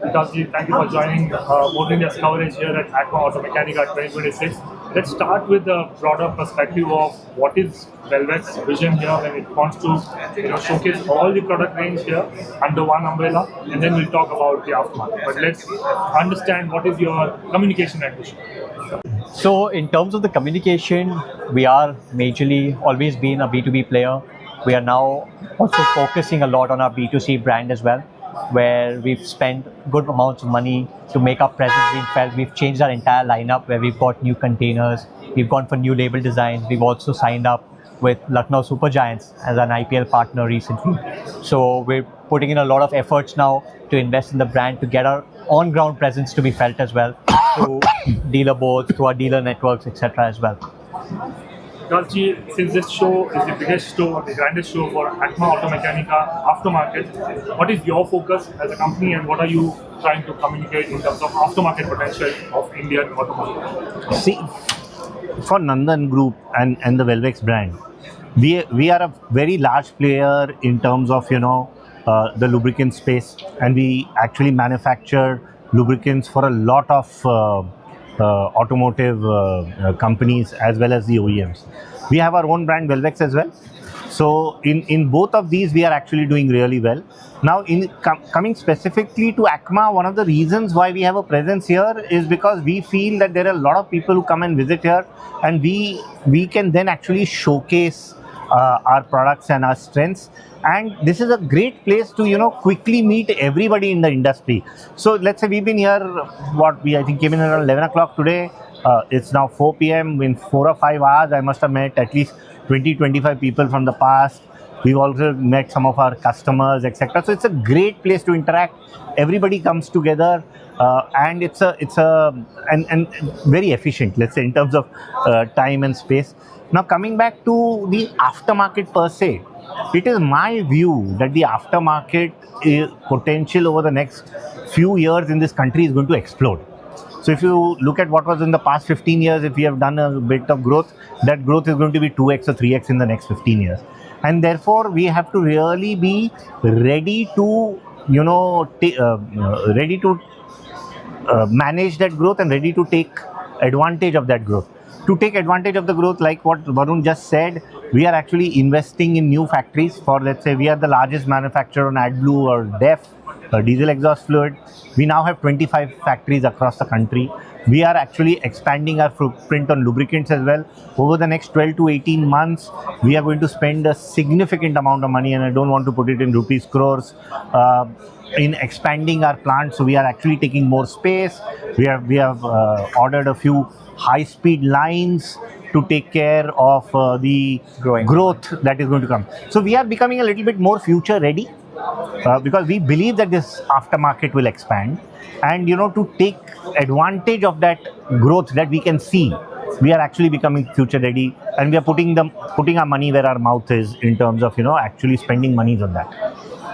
Vikas, thank you for joining More India's coverage here at ACMA Automechanika 2026. Let's start with the broader perspective of what is VELVEX vision here when it wants to showcase all the product range here under one umbrella, and then we'll talk about the aftermarket. But let's understand what is your communication ambition. So in terms of the communication, we are majorly always been a B2B player. We are now also focusing a lot on our B2C brand as well, where we've spent good amounts of money to make our presence being felt. We've changed our entire lineup where we've got new containers, we've gone for new label designs, we've also signed up with Lucknow Super Giants as an IPL partner recently. So we're putting in a lot of efforts now to invest in the brand to get our on-ground presence to be felt as well, through dealer boards, through our dealer networks, etc. as well. Vikas, since this show is the biggest show, the grandest show for ACMA Automechanika Aftermarket, what is your focus as a company and what are you trying to communicate in terms of aftermarket potential of Indian automotive? See, for Nandan Group and the VELVEX brand, we are a very large player in terms of the lubricant space, and we actually manufacture lubricants for a lot of automotive companies as well as the OEMs. We have our own brand VELVEX as well. So in both of these, we are actually doing really well. Now, coming specifically to ACMA, one of the reasons why we have a presence here is because we feel that there are a lot of people who come and visit here, and we can then actually showcase our products and our strengths. And this is a great place to quickly meet everybody in the industry. So let's say we've been here, I think came in around 11 o'clock today. It's now 4 p.m. In 4 or 5 hours, I must have met at least 20-25 people from the past. We've also met some of our customers, etc. So it's a great place to interact. Everybody comes together, and it's and very efficient, let's say, in terms of time and space. Now, coming back to the aftermarket per se, it is my view that the aftermarket potential over the next few years in this country is going to explode. So if you look at what was in the past 15 years, if we have done a bit of growth, that growth is going to be 2x or 3x in the next 15 years. And therefore, we have to really be ready to, manage that growth and ready to take advantage of that growth. To take advantage of the growth, like what Varun just said, we are actually investing in new factories. For, let's say, we are the largest manufacturer on AdBlue or DEF, diesel exhaust fluid. We now have 25 factories across the country. We are actually expanding our footprint on lubricants as well. Over the next 12 to 18 months, we are going to spend a significant amount of money, and I don't want to put it in rupees crores, in expanding our plant. So we are actually taking more space. We have ordered a few high-speed lines to take care of the growth that is going to come. So we are becoming a little bit more future ready, because we believe that this aftermarket will expand, and to take advantage of that growth that we can see, we are actually becoming future ready, and we are putting our money where our mouth is in terms of actually spending monies on that.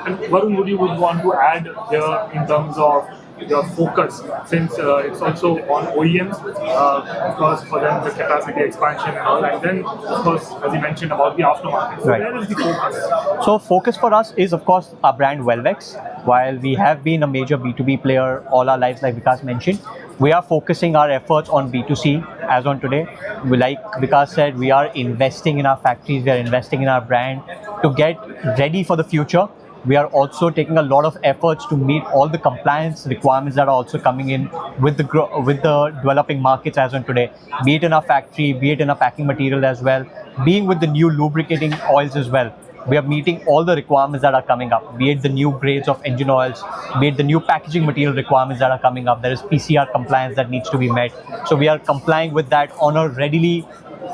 And Varun, would you want to add here in terms of your focus, since it's also on OEMs, of course, for them the capacity expansion and all, and then of course, as you mentioned about the aftermarket. So where is the focus? So focus for us is, of course, our brand VELVEX. While we have been a major B2B player all our lives, like Vikas mentioned, we are focusing our efforts on B2C as on today. Like Vikas said, we are investing in our factories, we are investing in our brand to get ready for the future. We are also taking a lot of efforts to meet all the compliance requirements that are also coming in with the developing markets as on today, be it in our factory, be it in our packing material as well, being with the new lubricating oils as well. We are meeting all the requirements that are coming up, be it the new grades of engine oils, be it the new packaging material requirements that are coming up. There is PCR compliance that needs to be met. So we are complying with that on a readily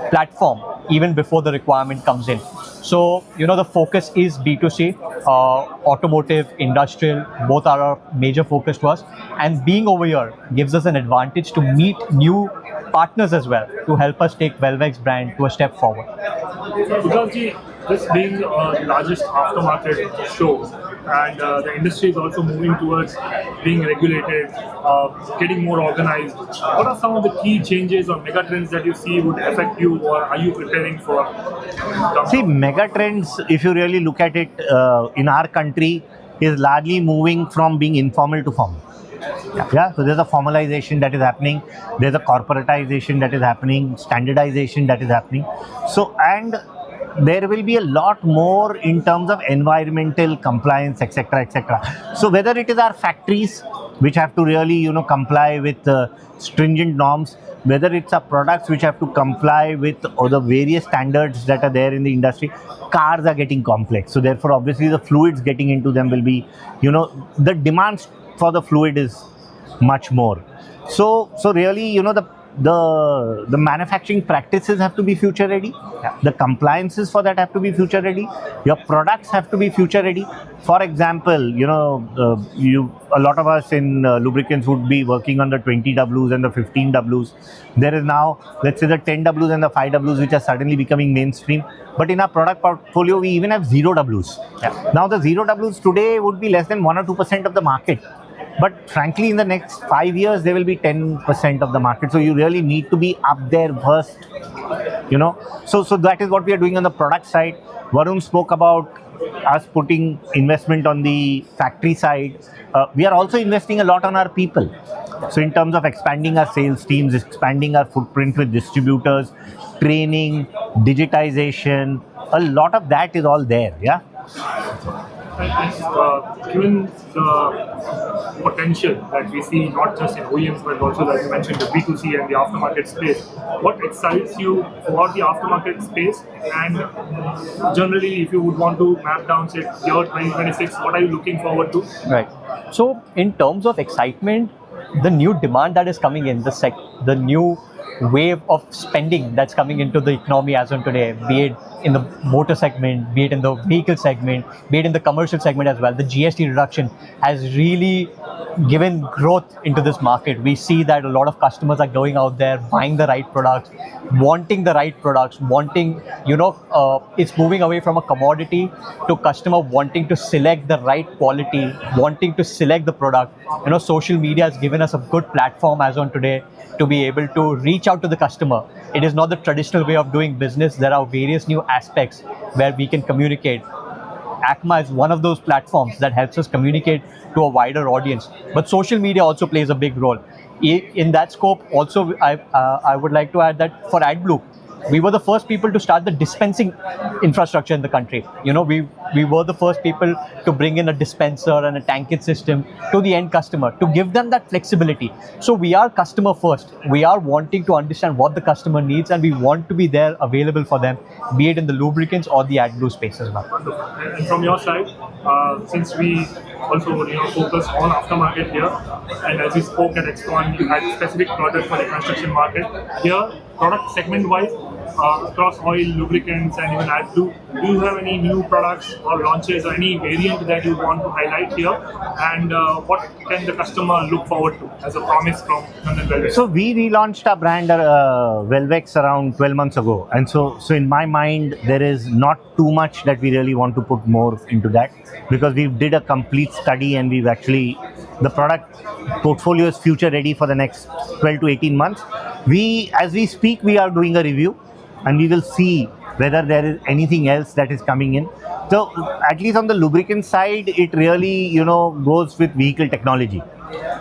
platform even before the requirement comes in. So, the focus is B2C, automotive, industrial, both are a major focus to us. And being over here gives us an advantage to meet new partners as well, to help us take VELVEX brand to a step forward. Vikas, this being the largest aftermarket show, and the industry is also moving towards being regulated, getting more organized. What are some of the key changes or mega trends that you see would affect you, or are you preparing for? See, mega trends, if you really look at it, in our country, is largely moving from being informal to formal. Yeah, so there's a formalization that is happening, there's a corporatization that is happening, standardization that is happening. So, and there will be a lot more in terms of environmental compliance, etc., etc. So whether it is our factories which have to really, you know, comply with stringent norms, whether it's our products which have to comply with all the various standards that are there in the industry, cars are getting complex. So therefore, obviously, the fluids getting into them will be, you know, the demands for the fluid is much more. So really, you know, the manufacturing practices have to be future ready. The compliances for that have to be future ready. Your products have to be future ready. For example, you know, a lot of us in lubricants would be working on the 20Ws and the 15Ws. There is now, let's say, the 10Ws and the 5Ws which are suddenly becoming mainstream. But in our product portfolio, we even have 0Ws. Now the 0Ws today would be less than 1 or 2% of the market. But frankly, in the next 5 years, they will be 10% of the market. So you really need to be up there first, you know. So that is what we are doing on the product side. Varun spoke about us putting investment on the factory side. We are also investing a lot on our people. So in terms of expanding our sales teams, expanding our footprint with distributors, training, digitization, a lot of that is all there, yeah. Given the potential that we see not just in OEMs but also, as you mentioned, the B2C and the aftermarket space, what excites you about the aftermarket space? And generally, if you would want to map down, say, year 2026, what are you looking forward to? Right. So in terms of excitement, the new demand that is coming in, the new wave of spending that's coming into the economy as on today, be it in the motor segment, be it in the vehicle segment, be it in the commercial segment as well, the GST reduction has really given growth into this market. We see that a lot of customers are going out there, buying the right products, wanting the right products, wanting, you know, it's moving away from a commodity to customer wanting to select the right quality, wanting to select the product. You know, social media has given us a good platform as on today to be able to reach out to the customer. It is not the traditional way of doing business. There are various new aspects where we can communicate. ACMA is one of those platforms that helps us communicate to a wider audience. But social media also plays a big role. In that scope, also, I would like to add that for AdBlue, we were the first people to start the dispensing infrastructure in the country. You know, we were the first people to bring in a dispenser and a tankage system to the end customer to give them that flexibility. So we are customer first. We are wanting to understand what the customer needs, and we want to be there available for them, be it in the lubricants or the AdBlue space as well. And from your side, since we also, you know, focus on aftermarket here, and as we spoke at Exxon, you had specific products for the construction market. Here, product segment-wise, across oil, lubricants, and even AdBlue, do you have any new products or launches or any variant that you want to highlight here? And what can the customer look forward to as a promise from Nandan VELVEX? So we relaunched our brand VELVEX around 12 months ago, and so in my mind there is not too much that we really want to put more into that, because we did a complete study and we've actually, the product portfolio is future ready for the next 12 to 18 months. As we speak, we are doing a review and we will see whether there is anything else that is coming in. So at least on the lubricant side, it really, you know, goes with vehicle technology.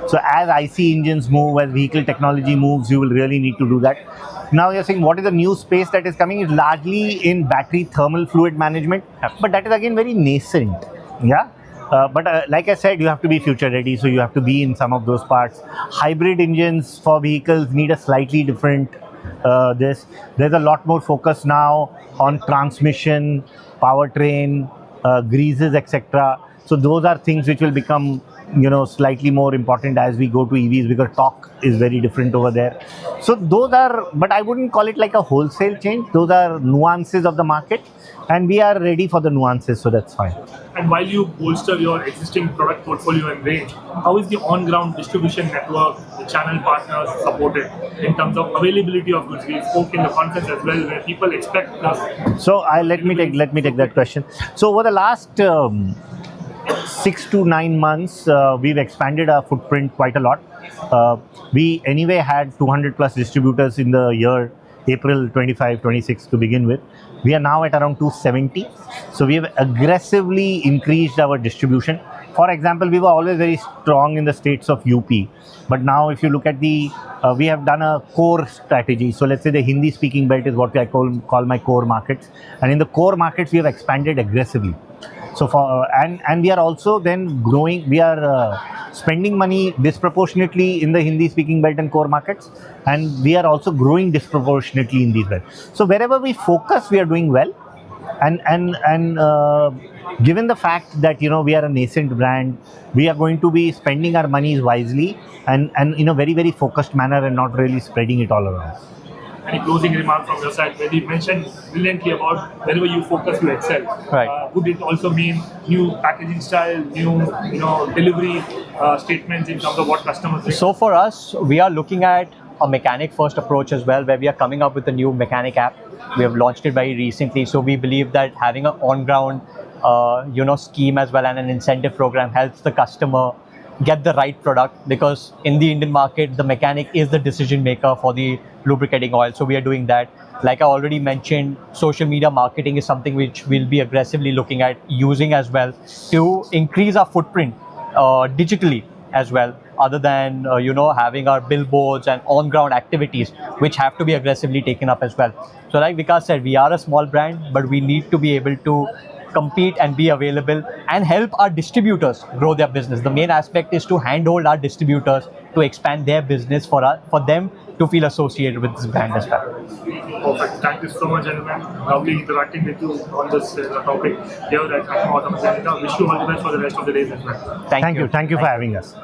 So as IC engines move, as vehicle technology moves, you will really need to do that. Now you're saying what is the new space that is coming? Is largely in battery thermal fluid management, but that is again very nascent. Yeah. But like I said, you have to be future ready, so you have to be in some of those parts. Hybrid engines for vehicles need a slightly different there's a lot more focus now on transmission, powertrain, greases, etc. So those are things which will become, you know, slightly more important as we go to EVs, because torque is very different over there. So those are, but I wouldn't call it like a wholesale change. Those are nuances of the market, and we are ready for the nuances, so that's fine. And while you bolster your existing product portfolio and range, how is the on-ground distribution network, the channel partners supported in terms of availability of goods? We spoke in the conference as well, where people expect us. So let me take that question. So over the last 6 to 9 months, we've expanded our footprint quite a lot. We anyway had 200 plus distributors in the year April 25-26 to begin with. We are now at around 270. So we have aggressively increased our distribution. For example, we were always very strong in the states of UP, but now if you look at we have done a core strategy. So let's say the Hindi speaking belt is what I call my core markets, and in the core markets we have expanded aggressively. So and we are also then growing. We are spending money disproportionately in the Hindi speaking belt and core markets, and we are also growing disproportionately in these belts. So wherever we focus, we are doing well. And given the fact that we are a nascent brand, we are going to be spending our monies wisely and in a very, very focused manner, and not really spreading it all around. Any closing remark from your side? When you mentioned brilliantly about wherever you focus, you excel. Right. Would it also mean new packaging style, new delivery statements in terms of what customers think? So for us, we are looking at a mechanic first approach as well, where we are coming up with a new mechanic app. We have launched it very recently, so we believe that having an on-ground scheme as well and an incentive program helps the customer get the right product, because in the Indian market the mechanic is the decision maker for the lubricating oil. So we are doing that. Like I already mentioned, social media marketing is something which we'll be aggressively looking at using as well to increase our footprint digitally as well, other than having our billboards and on-ground activities which have to be aggressively taken up as well. So like Vikas said, we are a small brand, but we need to be able to compete and be available and help our distributors grow their business. The main aspect is to handhold our distributors to expand their business for them to feel associated with this brand as well. Perfect. Thank you so much, gentlemen. Lovely interacting with you on this topic here at ACMA Automechanika. Wish you all the best for the rest of the days as well. Thank you. Thank you for having us.